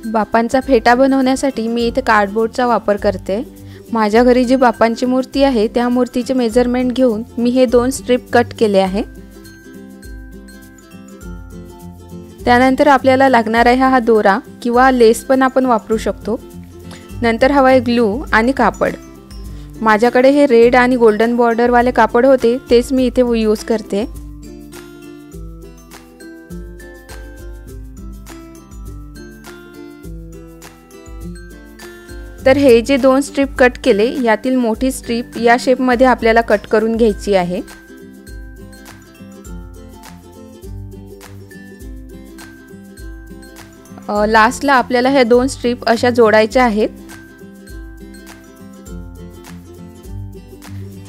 बापांचा फेटा बनवण्यासाठी मी इथे कार्डबोर्डचा वापर करते। माझ्या घरी जी बापांची मूर्ती आहे त्या मूर्तीचे मेजरमेंट घेऊन मी हे 2 स्ट्रिप कट केले आहे। त्यानंतर आपल्याला लागणार आहे हा दोरा किंवा लेस पण आपण वापरू शकतो। नंतर हवा आहे ग्लू आणि कापड। माझ्याकडे हे रेड आणि गोल्डन बॉर्डर वाले कापड होते, तेच मी इथे यूज करते। तर हे जे 2 स्ट्रिप कट केले यातील मोठी स्ट्रिप या शेप मध्ये आपल्याला कट करून घ्यायची आहे। लास्टला आपल्याला हे 2 स्ट्रिप अशा जोडायच्या आहेत।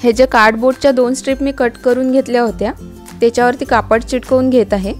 हे जे कार्डबोर्डच्या 2 स्ट्रिप मी कट करून घेतल्या होत्या त्याच्यावरती कापड चिटकवून घेत आहे।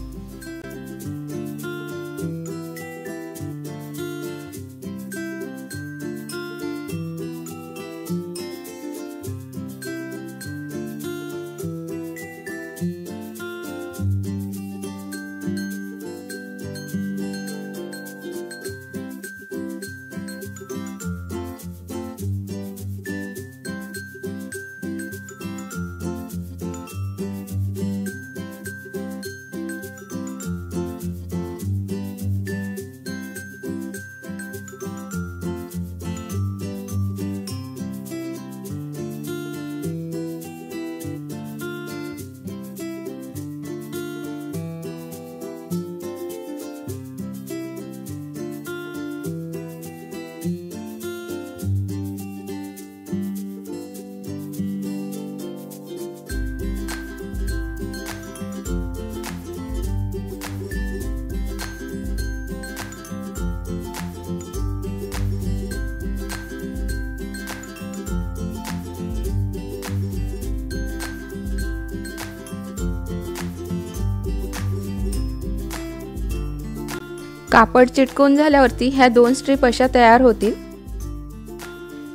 कापड चिटकून झाल्यावरती ह्या 2 स्ट्रिप अशा तयार होतील।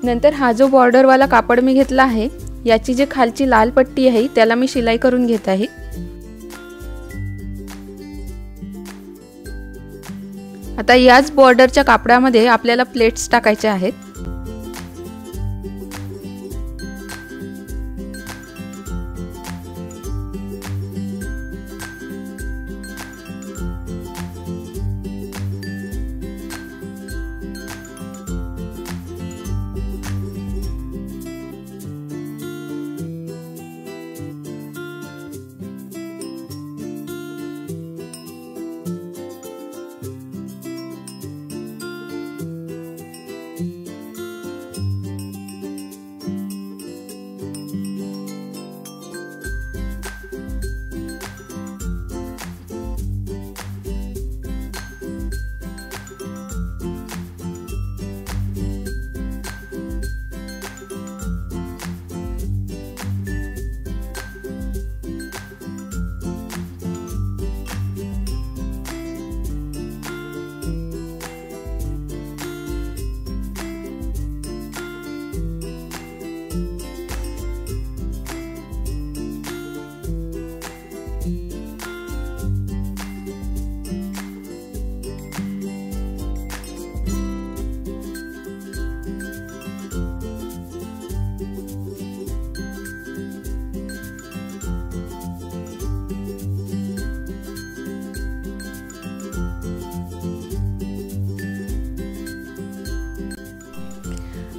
नंतर हा जो बॉर्डर वाला कापड मी घेतला आहे याची जी खालची लाल पट्टी आहे त्याला मी शिलाई करून घेत आहे। आता याच बॉर्डरच्या कापडामध्ये आपल्याला प्लेट्स टाकायचे आहेत।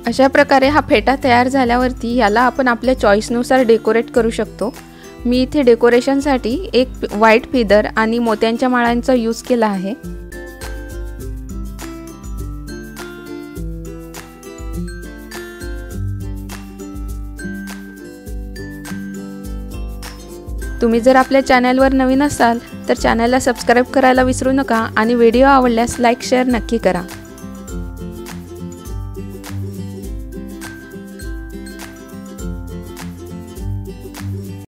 अशा प्रकारे हा फेटा तयार झाल्यावरती याला आपण आपल्या चॉईसनुसार डेकोरेट करू शकतो। मी इथे डेकोरेशनसाठी एक व्हाईट फिदर आणि मोत्यांच्या माळांचा यूज केला आहे। तुम्ही जर आपल्या चॅनलवर नवीन असाल तर चॅनलला सबस्क्राइब करायला विसरू नका आणि व्हिडिओ आवडल्यास लाईक शेअर नक्की करा।